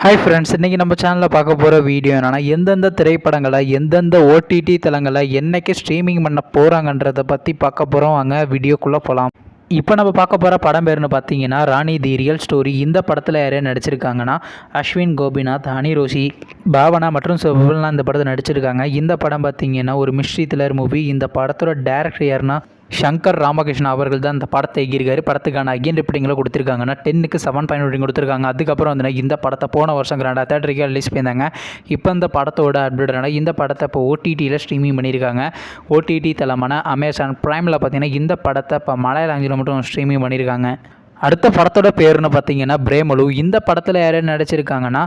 Hi friends, இன்றைக்கி நம்ம சேனலில் பார்க்க போகிற வீடியோ என்னென்னா, எந்தெந்த திரைப்படங்களை எந்தெந்த ஓடிடி தளங்களை என்றைக்கு ஸ்ட்ரீமிங் பண்ண போகிறாங்கன்றதை பற்றி பார்க்க போகிறோம். வாங்க வீடியோக்குள்ளே போகலாம். இப்போ நம்ம பார்க்க போகிற படம் பேர்னு பார்த்தீங்கன்னா ராணி தி ரியல் ஸ்டோரி. இந்த படத்தில் யாரையும் நடிச்சிருக்காங்கன்னா அஸ்வின் கோபிநாத், ஹனி ரோஷி, பாவனா மற்றும் சிவபெல்லாம் இந்த படத்தை நடிச்சிருக்காங்க. இந்த படம் பார்த்தீங்கன்னா ஒரு மிஸ்ட்ரி த்ரில்லர் மூவி. இந்த படத்தோட டேரக்டர் யாருன்னா சங்கர் ராமகிருஷ்ணா அவர்கள் தான் இந்த படத்தை எகிரிக்காரு. படத்துக்கான அகைன் ரிப்பீட்டிங்கில் கொடுத்துருக்காங்கன்னா 10க்கு 7.1 ரேட்டிங் கொடுத்துருக்காங்க. அதுக்கப்புறம் வந்து இந்த படத்தை போன வருஷம் கிராண்டாக தேட்டருக்கு ரிலீஸ் பண்ணியிருந்தாங்க. இப்போ இந்த படத்தோட அப்டேட்னால இந்த படத்தை இப்போ ஓடிடியில் ஸ்ட்ரீமிங் பண்ணியிருக்காங்க. ஓடிடி தளமான அமேசான் ப்ரைமில் பார்த்தீங்கன்னா இந்த படத்தை இப்போ மலையாளத்தில் மட்டும் ஸ்ட்ரீமிங் பண்ணியிருக்காங்க. அடுத்த படத்தோட பேர்னு பார்த்தீங்கன்னா பிரேமலு. இந்த படத்தில் யாரும் நடிச்சிருக்காங்கன்னா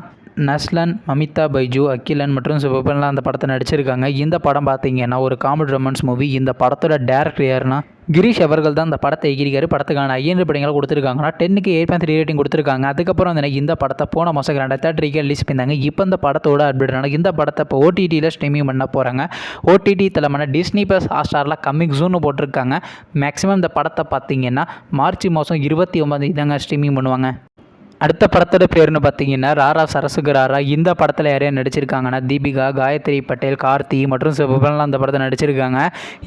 நஸ்லன், மமிதா பைஜு, அகிலன் மற்றும் சிவபெல்லாம் அந்த படத்தை நடிச்சிருக்காங்க. இந்த படம் பார்த்தீங்கன்னா ஒரு காமெடி ரொமான்ஸ் மூவி. இந்த படத்தோட டேரக்டர் யாருன்னா கிரீஷ் அவர்கள் தான் இந்த படத்தை எகிரிக்காரு. படத்துக்கான ஐந்து படங்களை கொடுத்துருக்காங்கன்னா 10க்கு 8.3 ரேட்டிங் கொடுத்துருக்காங்க. அதுக்கப்புறம் வந்து இந்த படத்தை போன மாதம் தேட்டருக்கு ரிலீஸ் பண்ணியிருந்தாங்க. இப்போ இந்த படத்தோட அப்டேட்னால இந்த படத்தை இப்போ ஓடிடியில் ஸ்ட்ரீமிங் பண்ண போகிறாங்க. ஓடிடி தளமான டிஸ்னி ப்ளஸ் ஹாட்ஸ்டாரில் கம்மிங் ஜூன்னு போட்டிருக்காங்க. மேக்ஸிமம் இந்த படத்தை பார்த்தீங்கன்னா மார்ச் மாதம் 29 தாங்க ஸ்ட்ரீமிங் பண்ணுவாங்க. அடுத்த படத்தோட பேர்னு பார்த்தீங்கன்னா ராரா சரசுக்கு ராரா. இந்த படத்தில் யாரையும் நடிச்சிருக்காங்கன்னா தீபிகா, காயத்ரி பட்டேல், கார்த்தி மற்றும் சிவபெல்லாம் அந்த படத்தை நடிச்சிருக்காங்க.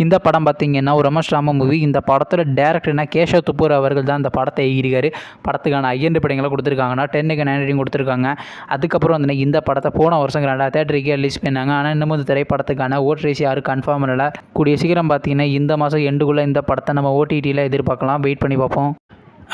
இந்த படம் பார்த்தீங்கன்னா ஒரு ரமேஷ் ராம மூவி. இந்த படத்தோட டேரக்டர்னா கேஷவ் துப்பூர் அவர்கள் தான் இந்த படத்தை எழுதியிருக்காரு. படத்துக்கான ஐந்து படங்களை கொடுத்துருக்காங்கன்னா 10க்கு 9 ரேட்டிங் கொடுத்துருக்காங்க. அதுக்கப்புறம் வந்து இந்த படத்தை போன வருஷம் கிராண்டாக தேட்டருக்கு ரிலீஸ் பண்ணாங்க. ஆனால் இன்னமும் இந்த திரைப்படத்துக்கான ஓட் யாரும் கன்ஃபார்ம் பண்ணல. கூடிய சீக்கிரம் பார்த்தீங்கன்னா இந்த மாதம் எண்டுக்குள்ளே இந்த படத்தை நம்ம ஓடிடியில் எதிர்பார்க்கலாம். வெயிட் பண்ணி பார்ப்போம்.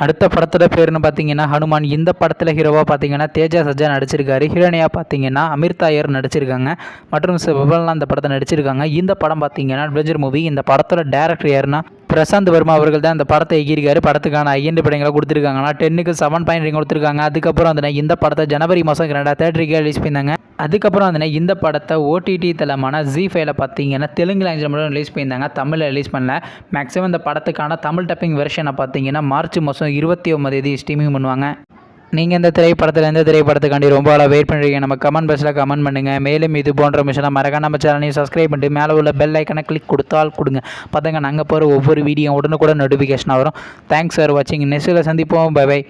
அடுத்த படத்தோட பேர்னு பார்த்தீங்கன்னா ஹனுமான். இந்த படத்தில் ஹீரோவாக பார்த்தீங்கன்னா தேஜா சஜ்ஜா நடிச்சிருக்காரு. ஹீரோனியாக பார்த்தீங்கன்னா அமிர்தாயர் நடிச்சிருக்காங்க மற்றும் சிவபெல்லாம் அந்த படத்தை நடிச்சிருக்காங்க. இந்த படம் பார்த்தீங்கன்னா அட்வென்ச்சர் மூவி. இந்த படத்தோட டேரக்டர் யாருன்னா பிரசாந்த் வர்மா அவர்கள் தான் இந்த படத்தை எகிரிக்காரு. படத்துக்கான ஐந்து படங்களை கொடுத்துருக்காங்கன்னா 10க்கு 7.3 கொடுத்துருக்காங்க. அதுக்கப்புறம் வந்து இந்த படத்தை ஜனவரி மாதம் கிராண்டாக தேட்டருக்கு ரிலீஸ் பண்ணியிருந்தாங்க. அதுக்கப்புறம் வந்து இந்த படத்தை ஓடிடி தளமான ஜி5ல பார்த்தீங்கன்னா தெலுங்கு லாங்குவேஜ் மட்டும் ரிலீஸ் பண்ணியிருந்தாங்க. தமிழில் ரிலீஸ் பண்ணல. மேக்ஸிமம் இந்த படத்துக்கான தமிழ் டப்பிங் வெர்ஷனை பார்த்தீங்கன்னா மார்ச் மாதம் 29 ஸ்ட்ரீமிங் பண்ணுவாங்க. நீங்கள் இந்த திரைப்படத்தில் எந்த திரைப்படத்துக்காண்டி ரொம்ப ஆளாக வெயிட் பண்ணுறீங்க? நம்ம கமெண்ட் பாக்ஸில் கமெண்ட் பண்ணுங்கள். மேலும் இது போன்ற மிஷனை மறக்காம நம்ம சேனலையும் சப்ஸ்கிரைப் பண்ணிட்டு மேலே உள்ள பெல் ஐக்கனை கிளிக் கொடுத்தால் கொடுங்க. பார்த்தாங்க நாங்கள் போகிற ஒவ்வொரு வீடியோ உடனுக்குடன் நோட்டிஃபிகேஷனாக வரும். தேங்க்ஸ் ஃபார் வாட்சிங். நெக்ஸ்ட்டில் சந்திப்போம். Bye by.